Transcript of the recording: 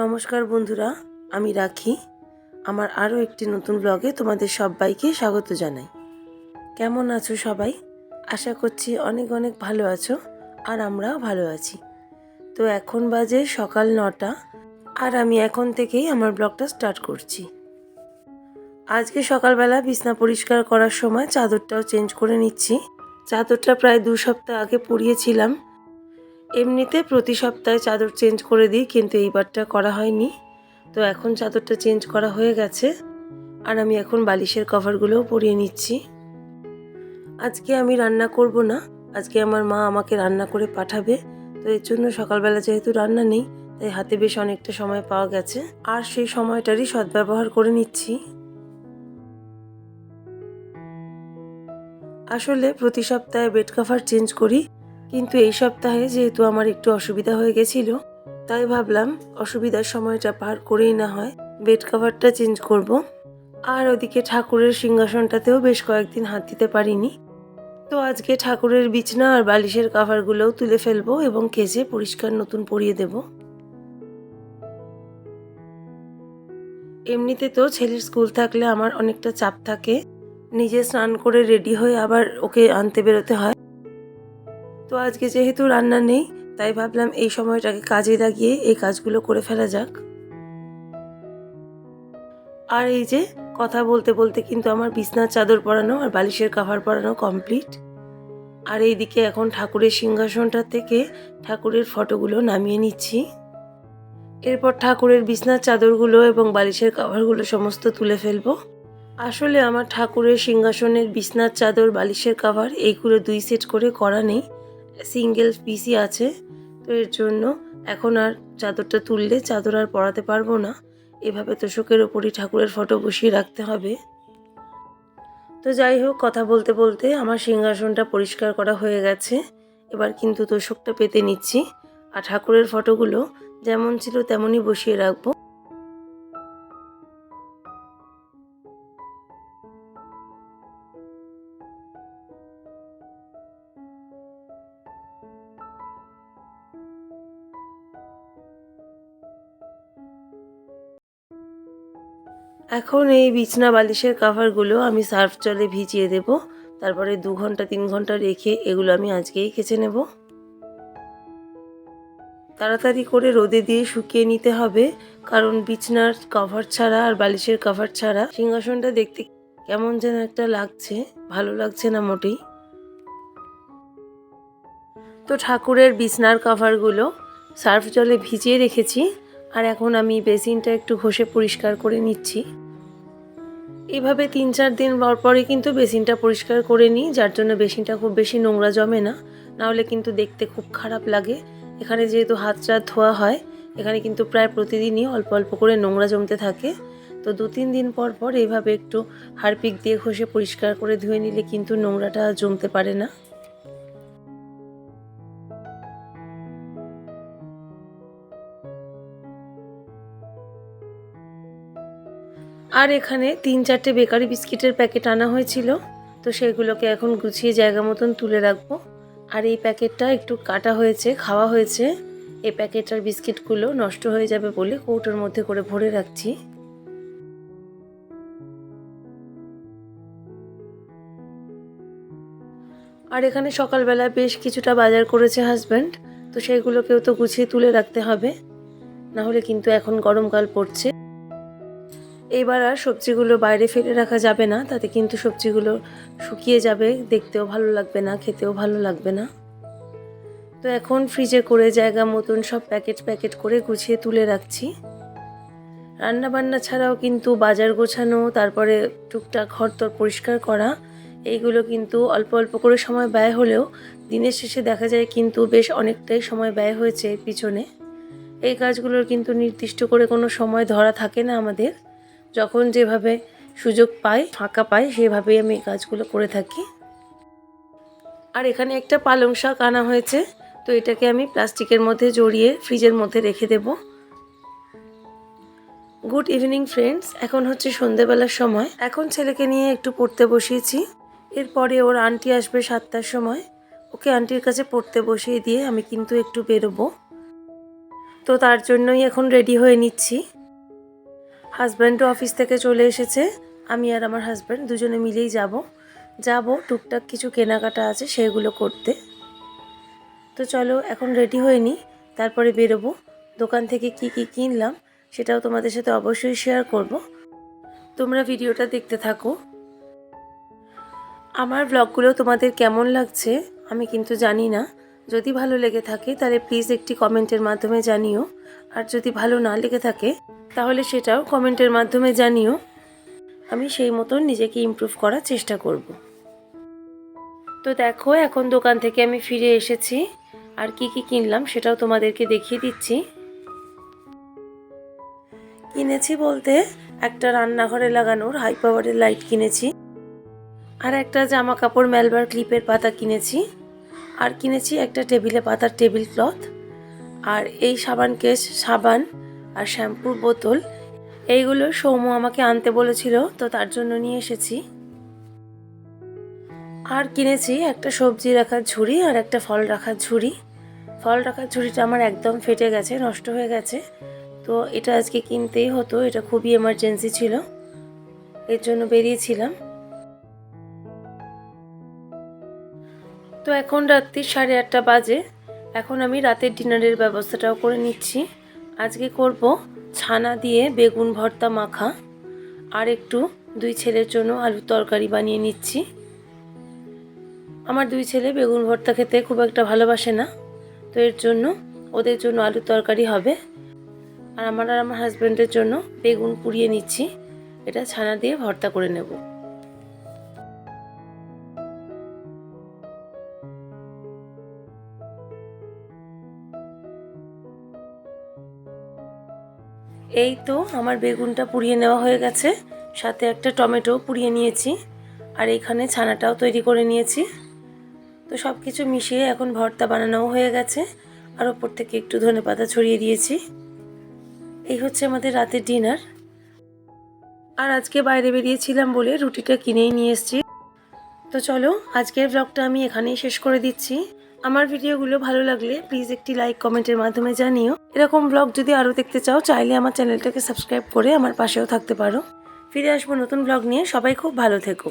নমস্কার বন্ধুরা, আমি রাখি। আমার আরও একটি নতুন ব্লগে তোমাদের সবাইকে স্বাগত জানাই। কেমন আছো সবাই? আশা করছি অনেক অনেক ভালো আছো, আর আমরাও ভালো আছি। তো এখন বাজে সকাল 9টা, আর আমি এখন থেকেই আমার ব্লগটা স্টার্ট করছি। আজকে সকালবেলা বিছনা পরিষ্কার করার সময় চাদরটাও চেঞ্জ করে নিচ্ছি। চাদরটা প্রায় 2 সপ্তাহ আগে পরিয়েছিলাম। এমনিতে প্রতি সপ্তাহে চাদর চেঞ্জ করে দিই, কিন্তু এইবারটা করা হয়নি। তো এখন চাদরটা চেঞ্জ করা হয়ে গেছে, আর আমি এখন বালিশের কভারগুলোও পরিয়ে নিচ্ছি। আজকে আমি রান্না করব না, আজকে আমার মা আমাকে রান্না করে পাঠাবে। তো এর জন্য সকালবেলা যেহেতু রান্না নেই, তাই হাতে বেশ অনেকটা সময় পাওয়া গেছে, আর সেই সময়টারই সদ্ব্যবহার করে নিচ্ছি। আসলে প্রতি সপ্তাহে বেড কভার চেঞ্জ করি, কিন্তু এই সপ্তাহে যেহেতু আমার একটু অসুবিধা হয়ে গেছিল, তাই ভাবলাম অসুবিধার সময়টা পার করেই না হয় বেড কভারটা চেঞ্জ করব। আর ওদিকে ঠাকুরের সিংহাসনটাতেও বেশ কয়েকদিন হাত দিতে পারিনি। তো আজকে ঠাকুরের বিছনা আর বালিশের কভারগুলোও তুলে ফেলবো এবং কেচে পরিষ্কার নতুন পরিয়ে দেব। এমনিতে তো ছেলের স্কুল থাকলে আমার অনেকটা চাপ থাকে, নিজে স্নান করে রেডি হয়ে আবার ওকে আনতে বেরোতে হয়। তো আজকে যেহেতু রান্না নেই, তাই ভাবলাম এই সময়টাকে কাজে লাগিয়ে এই কাজগুলো করে ফেলা যাক। আর এই যে কথা বলতে বলতে কিন্তু আমার বিছনার চাদর পরানো আর বালিশের কভার পরানো কমপ্লিট। আর এইদিকে এখন ঠাকুরের সিংহাসনটা থেকে ঠাকুরের ফটোগুলো নামিয়ে নিচ্ছি। এরপর ঠাকুরের বিছনার চাদরগুলো এবং বালিশের কভারগুলো সমস্ত তুলে ফেলবো। আসলে আমার ঠাকুরের সিংহাসনের বিছনার চাদর, বালিশের কভার এইগুলো 2 সেট করে করা নেই, সিঙ্গেল পিসই আছে। তো এর জন্য এখন আর চাদরটা তুললে চাদর আর পরাতে পারবো না। এভাবে তোশকের ওপরই ঠাকুরের ফটো বসিয়ে রাখতে হবে। তো যাই হোক, কথা বলতে বলতে আমার সিংহাসনটা পরিষ্কার করা হয়ে গেছে। এবার কিন্তু তোশকটা পেতে নিচ্ছি, আর ঠাকুরের ফটোগুলো যেমন ছিল তেমনই বসিয়ে রাখবো। এখন এই বিছনা বালিশের কভারগুলো আমি সার্ফ জলে ভিজিয়ে দেব। তারপরে 2 ঘন্টা 3 ঘন্টা রেখে এগুলো আমি আজকেই কেচে নেব। তাড়াতাড়ি করে রোদে দিয়ে শুকিয়ে নিতে হবে, কারণ বিছনার কভার ছাড়া আর বালিশের কভার ছাড়া সিংহাসনটা দেখতে কেমন যেন একটা লাগছে, ভালো লাগছে না মোটেই। তো ঠাকুরের বিছনার কভারগুলো সার্ফ জলে ভিজিয়ে রেখেছি, আর এখন আমি বেসিনটা একটু ঘষে পরিষ্কার করে নিচ্ছি। এভাবে 3-4 দিন পরই কিন্তু বেসিনটা পরিষ্কার করে নিই, যার জন্য বেসিনটা খুব বেশি নোংরা জমে না, নাহলে কিন্তু দেখতে খুব খারাপ লাগে। এখানে যেহেতু হাত ধোয়া হয়, এখানে কিন্তু প্রায় প্রতিদিনই অল্প অল্প করে নোংরা জমতে থাকে। তো 2-3 দিন পর এইভাবে একটু হারপিক দিয়ে ঘষে পরিষ্কার করে ধুয়ে নিলে কিন্তু নোংরাটা জমতে পারে না। আর এখানে 3-4টে বেকারি বিস্কিটের প্যাকেট আনা হয়েছিল, তো সেগুলোকে এখন গুছিয়ে জায়গা মতন তুলে রাখবো। আর এই প্যাকেটটা একটু কাটা হয়েছে, খাওয়া হয়েছে। এই প্যাকেটটার বিস্কিটগুলো নষ্ট হয়ে যাবে বলে কৌটোর মধ্যে করে ভরে রাখছি। আর এখানে সকালবেলা বেশ কিছুটা বাজার করেছে হাজব্যান্ড, তো সেইগুলোকেও তো গুছিয়ে তুলে রাখতে হবে, না হলে কিন্তু এখন গরমকাল পড়ছে। এবার আর সবজিগুলো বাইরে ফেলে রাখা যাবে না, তাতে কিন্তু সবজিগুলো শুকিয়ে যাবে, দেখতেও ভালো লাগবে না, খেতেও ভালো লাগবে না। তো এখন ফ্রিজে করে জায়গা মতন সব প্যাকেট প্যাকেট করে গুছিয়ে তুলে রাখছি। রান্না বান্না ছাড়াও কিন্তু বাজার গোছানো, তারপরে টুকটাক ঘরদোর পরিষ্কার করা, এইগুলো কিন্তু অল্প অল্প করে সময় ব্যয় হলেও দিনের শেষে দেখা যায় কিন্তু বেশ অনেকটাই সময় ব্যয় হয়েছে এর পিছনে। এই কাজগুলোর কিন্তু নির্দিষ্ট করে কোনো সময় ধরা থাকে না আমাদের, যখন যেভাবে সুযোগ পাই, ফাঁকা পাই, সেভাবেই আমি এই কাজগুলো করে থাকি। আর এখানে একটা পালং শাক আনা হয়েছে, তো এটাকে আমি প্লাস্টিকের মধ্যে জড়িয়ে ফ্রিজের মধ্যে রেখে দেব। গুড ইভিনিং ফ্রেন্ডস, এখন হচ্ছে সন্ধেবেলার সময়। এখন ছেলেকে নিয়ে একটু পড়তে বসিয়েছি। এরপরে ওর আন্টি আসবে 7টার সময়, ওকে আন্টির কাছে পড়তে বসিয়ে দিয়ে আমি কিন্তু একটু বেরোবো। তো তার জন্যই এখন রেডি হয়ে নিচ্ছি। হাজব্যান্ডও অফিস থেকে চলে এসেছে, আমি আর আমার হাজব্যান্ড দুজনে মিলেই যাব টুকটাক কিছু কেনাকাটা আছে সেগুলো করতে। তো চলো এখন রেডি হয়ে নিই, তারপরে বেরোবো। দোকান থেকে কি কি কিনলাম সেটাও তোমাদের সাথে অবশ্যই শেয়ার করব, তোমরা ভিডিওটা দেখতে থাকো। আমার ব্লগগুলো তোমাদের কেমন লাগছে আমি কিন্তু জানি না, যদি ভালো লেগে থাকে তাহলে প্লিজ একটি কমেন্টের মাধ্যমে জানিও, আর যদি ভালো না লেগে থাকে তাহলে সেটাও কমেন্টের মাধ্যমে জানিও। আমি সেই মতন নিজেকে ইমপ্রুভ করার চেষ্টা করব। তো দেখো এখন দোকান থেকে আমি ফিরে এসেছি, আর কি কি কিনলাম সেটাও তোমাদেরকে দেখিয়ে দিচ্ছি। কিনেছি বলতে একটা রান্নাঘরে লাগানোর হাই পাওয়ারের লাইট কিনেছি, আর একটা জামা কাপড় মেলবার ক্লিপের পাতা কিনেছি, আর কিনেছি একটা টেবিলে পাতার টেবিল ক্লথ, আর এই সাবান কেস, সাবান আর শ্যাম্পুর বোতল, এইগুলো সৌম্য আমাকে আনতে বলেছিল তো তার জন্য নিয়ে এসেছি। আর কিনেছি একটা সবজি রাখার ঝুড়ি আর একটা ফল রাখার ঝুড়ি। ফল রাখার ঝুড়িটা আমার একদম ফেটে গেছে, নষ্ট হয়ে গেছে, তো এটা আজকে কিনতেই হতো, এটা খুবই এমার্জেন্সি ছিল, এর জন্য বেরিয়েছিলাম। তো এখন রাত্রি 8:30 বাজে, এখন আমি রাতের ডিনারের ব্যবস্থাটাও করে নিচ্ছি। আজকে করব ছানা দিয়ে বেগুন ভর্তা মাখা, আর একটু 2 ছেলের জন্য আলুর তরকারি বানিয়ে নিচ্ছি। আমার 2 ছেলে বেগুন ভর্তা খেতে খুব একটা ভালোবাসে না, তো এর জন্য ওদের জন্য আলুর তরকারি হবে, আর আমার হাজব্যান্ডের জন্য বেগুন পুড়িয়ে নিচ্ছি, এটা ছানা দিয়ে ভর্তা করে নেব। এই তো আমার বেগুনটা পুড়িয়ে নেওয়া হয়ে গেছে, সাথে একটা টমেটো পুড়িয়ে নিয়েছি, আর এইখানে ছানাটাও তৈরি করে নিয়েছি। তো সব কিছু মিশিয়ে এখন ভর্তা বানানোও হয়ে গেছে, আর ওপর থেকে একটু ধনেপাতা ছড়িয়ে দিয়েছি। এই হচ্ছে আমাদের রাতের ডিনার। আর আজকে বাইরে বেরিয়েছিলাম বলে রুটিটা কিনেই নিয়ে এসেছি। তো চলো আজকের ব্লগটা আমি এখানেই শেষ করে দিচ্ছি। আমার ভিডিওগুলো ভালো লাগলে প্লিজ একটি লাইক কমেন্টের মাধ্যমে জানিও। এরকম ব্লগ যদি আরও দেখতে চাও চাইলে আমার চ্যানেলটাকে সাবস্ক্রাইব করে আমার পাশেও থাকতে পারো। ফিরে আসবো নতুন ব্লগ নিয়ে, সবাই খুব ভালো থেকো।